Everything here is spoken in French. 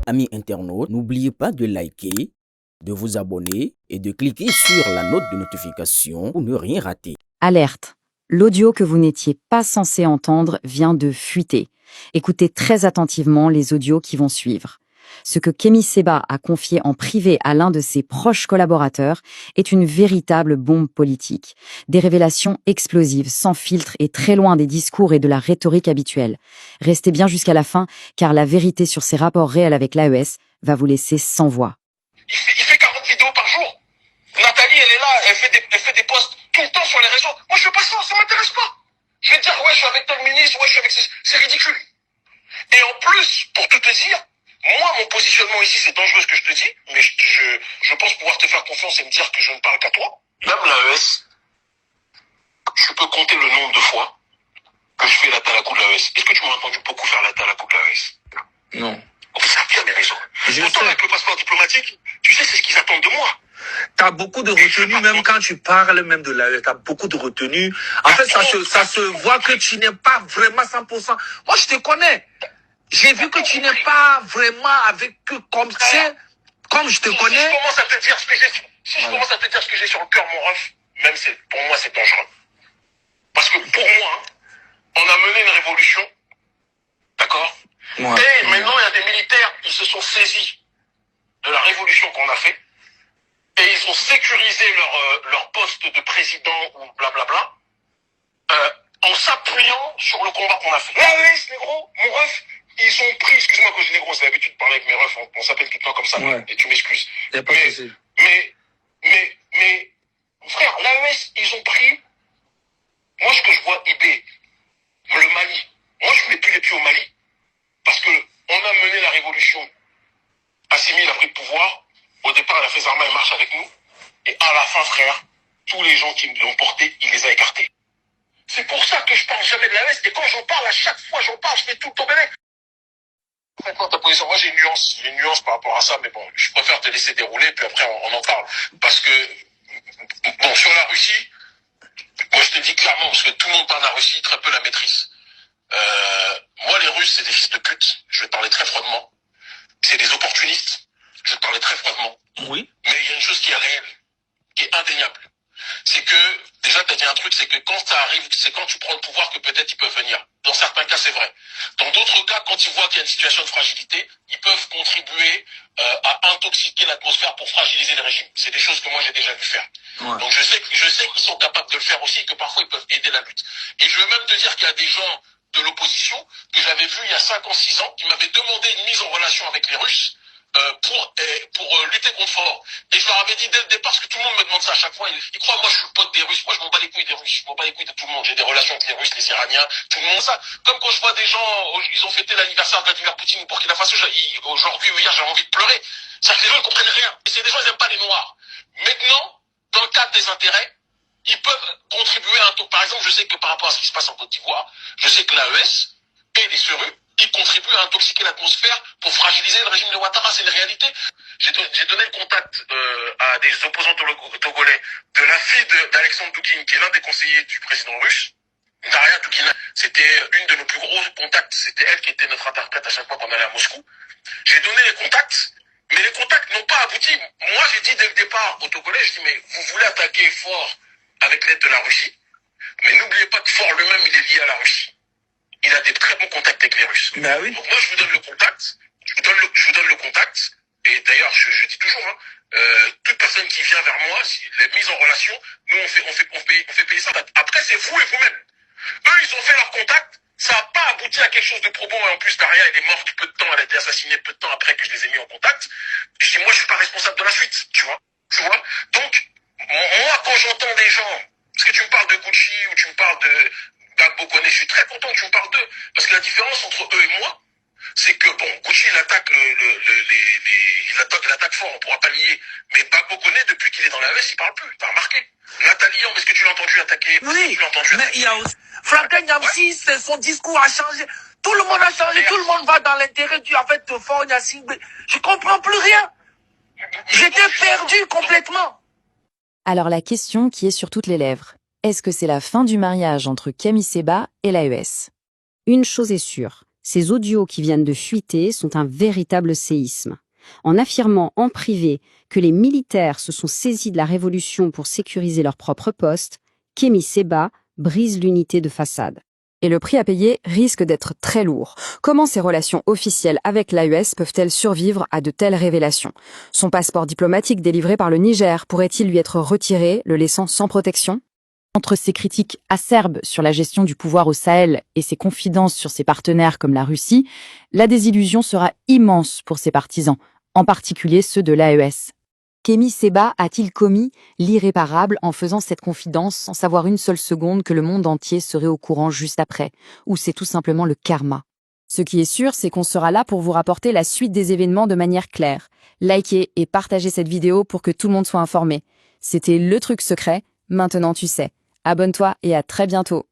Amis internautes, n'oubliez pas de liker, de vous abonner et de cliquer sur la note de notification pour ne rien rater. Alerte. L'audio que vous n'étiez pas censé entendre vient de fuiter. Écoutez très attentivement les audios qui vont suivre. Ce que Kémy Séba a confié en privé à l'un de ses proches collaborateurs est une véritable bombe politique. Des révélations explosives, sans filtre et très loin des discours et de la rhétorique habituelle. Restez bien jusqu'à la fin, car la vérité sur ses rapports réels avec l'AES va vous laisser sans voix. Il fait 40 vidéos par jour. Nathalie, elle est là, elle fait des posts tout le temps sur les réseaux. Moi, je fais pas ça m'intéresse pas. Je vais te dire, ouais, je suis avec tel ministre, ouais, je suis avec... C'est ridicule. Et en plus, pour tout te dire, moi, mon positionnement ici, c'est dangereux ce que je te dis, mais je pense pouvoir te faire confiance et me dire que je ne parle qu'à toi. Même l'AES, je peux compter le nombre de fois que je fais la talakou de l'AES. Est-ce que tu m'as entendu beaucoup faire la talakou de l'AES? Non. Ça vient des réseaux. Pourtant, avec le passeport diplomatique, tu sais, c'est ce qu'ils attendent de moi. T'as beaucoup de retenue, même quand tu parles même de l'AES, t'as beaucoup de retenue. En fait, ça se voit que tu n'es pas vraiment 100%. Moi, je te connais. J'ai vu que tu n'es pas vraiment avec eux comme c'est, comme je te connais. Si je commence à te dire ce que j'ai sur le cœur, mon ref, même pour moi, c'est dangereux. Parce que pour moi, on a mené une révolution. D'accord? Ouais. Et maintenant, il y a des militaires, ils se sont saisis de la révolution qu'on a fait. Et ils ont sécurisé leur poste de président ou blablabla, en s'appuyant sur le combat qu'on a fait. Ah oui, ce négro, mon ref, ils ont pris, excuse-moi quand je dis négro, c'est l'habitude de parler avec mes refs, on s'appelle tout le temps comme ça, ouais. et tu m'excuses. Y a pas de souci. Mais, frère, l'AES, ils ont pris, moi ce que je vois IB, le Mali, moi je mets plus les pieds au Mali, parce que on a mené la révolution, Assimi il a pris le pouvoir, au départ la Fezarma elle marche avec nous, et à la fin frère, tous les gens qui l'ont porté, il les a écartés. C'est pour ça que je parle jamais de l'AES, et quand j'en parle, à chaque fois j'en parle, je fais tout le temps bénéfice. Maintenant, ta position, moi j'ai une nuance par rapport à ça, mais bon, je préfère te laisser dérouler, puis après on en parle. Parce que, bon, sur la Russie, moi je te dis clairement, parce que tout le monde parle de la Russie, très peu la maîtrise. Moi les Russes, c'est des fils de pute, je vais parler très froidement. C'est des opportunistes, je vais parler très froidement. Oui. Mais il y a une chose qui est réelle, qui est indéniable. C'est que, déjà, tu as dit un truc, c'est que quand ça arrive, c'est quand tu prends le pouvoir que peut-être ils peuvent venir. Dans certains cas, c'est vrai. Dans d'autres cas, quand ils voient qu'il y a une situation de fragilité, ils peuvent contribuer à intoxiquer l'atmosphère pour fragiliser le régime. C'est des choses que moi, j'ai déjà vu faire. Ouais. Donc, je sais qu'ils sont capables de le faire aussi et que parfois, ils peuvent aider la lutte. Et je veux même te dire qu'il y a des gens de l'opposition que j'avais vus il y a 5 ans, 6 ans, qui m'avaient demandé une mise en relation avec les Russes pour lutter contre Fort. Et je leur avais dit dès le départ, parce que tout le monde me demande ça à chaque fois, ils croient moi je suis le pote des Russes, moi je m'en bats les couilles des Russes, je m'en bats les couilles de tout le monde, j'ai des relations avec les Russes, les Iraniens, tout le monde ça. Comme quand je vois des gens, ils ont fêté l'anniversaire de Vladimir Poutine ou Burkina Faso, aujourd'hui ou hier j'ai envie de pleurer. C'est-à-dire que les gens ne comprennent rien. Et c'est des gens, ils n'aiment pas les Noirs. Maintenant, dans le cadre des intérêts, ils peuvent contribuer à un taux. Par exemple, je sais que par rapport à ce qui se passe en Côte d'Ivoire, je sais que l'AES et les SERU, ils contribuent à intoxiquer l'atmosphère pour fragiliser le régime de Ouattara, c'est une réalité. J'ai donné le contact à des opposants togolais de la fille d'Alexandre Douguine, qui est l'un des conseillers du président russe. Daria Douguine, c'était une de nos plus gros contacts, c'était elle qui était notre interprète à chaque fois qu'on allait à Moscou. J'ai donné les contacts, mais les contacts n'ont pas abouti. Moi, j'ai dit dès le départ aux Togolais, je dis, mais vous voulez attaquer Fort avec l'aide de la Russie, mais n'oubliez pas que Fort lui-même, il est lié à la Russie. Il a des très bons contacts avec les Russes. Bah oui. Donc moi, je vous donne le contact. Je vous donne le contact. Et d'ailleurs, je dis toujours, toute personne qui vient vers moi, si les mises en relation, nous, on fait payer ça. Après, c'est vous et vous-même. Eux, ils ont fait leur contact. Ça n'a pas abouti à quelque chose de probant. Et en plus, Daria, elle est morte peu de temps. Elle a été assassinée peu de temps après que je les ai mis en contact. Je dis, moi, je suis pas responsable de la suite. Tu vois. Donc, moi, quand j'entends des gens, parce que tu me parles de Gucci ou tu me parles de Gbagbo Koné, je suis très content que tu me parles d'eux. Parce que la différence entre eux et moi, c'est que, bon, Gucci, il attaque il attaque fort, on pourra pas lier. Mais Gbagbo Koné, depuis qu'il est dans la l'AES, il parle plus. T'as remarqué? Nathalie Young, est-ce que tu l'as entendu attaquer? Oui. Tu l'as entendu Mais il y a aussi, Franklin Nyamsi, son discours a changé. Tout le monde a changé, tout le monde va dans l'intérêt du, en fait, de Fort Gnassingbé. Je comprends plus rien. J'étais perdu complètement. Alors la question qui est sur toutes les lèvres, est-ce que c'est la fin du mariage entre Kémy Séba et l'AES? Une chose est sûre, Ces audios qui viennent de fuiter sont un véritable séisme. En affirmant en privé que les militaires se sont saisis de la révolution pour sécuriser leur propre poste, Kémy Séba brise l'unité de façade. Et le prix à payer risque d'être très lourd. Comment ces relations officielles avec l'AES peuvent-elles survivre à de telles révélations? Son passeport diplomatique délivré par le Niger pourrait-il lui être retiré, le laissant sans protection? Entre ses critiques acerbes sur la gestion du pouvoir au Sahel et ses confidences sur ses partenaires comme la Russie, la désillusion sera immense pour ses partisans, en particulier ceux de l'AES. Kémy Séba a-t-il commis l'irréparable en faisant cette confidence sans savoir une seule seconde que le monde entier serait au courant juste après, ou c'est tout simplement le karma? Ce qui est sûr, c'est qu'on sera là pour vous rapporter la suite des événements de manière claire. Likez et partagez cette vidéo pour que tout le monde soit informé. C'était Le Truc Secret, maintenant tu sais. Abonne-toi et à très bientôt.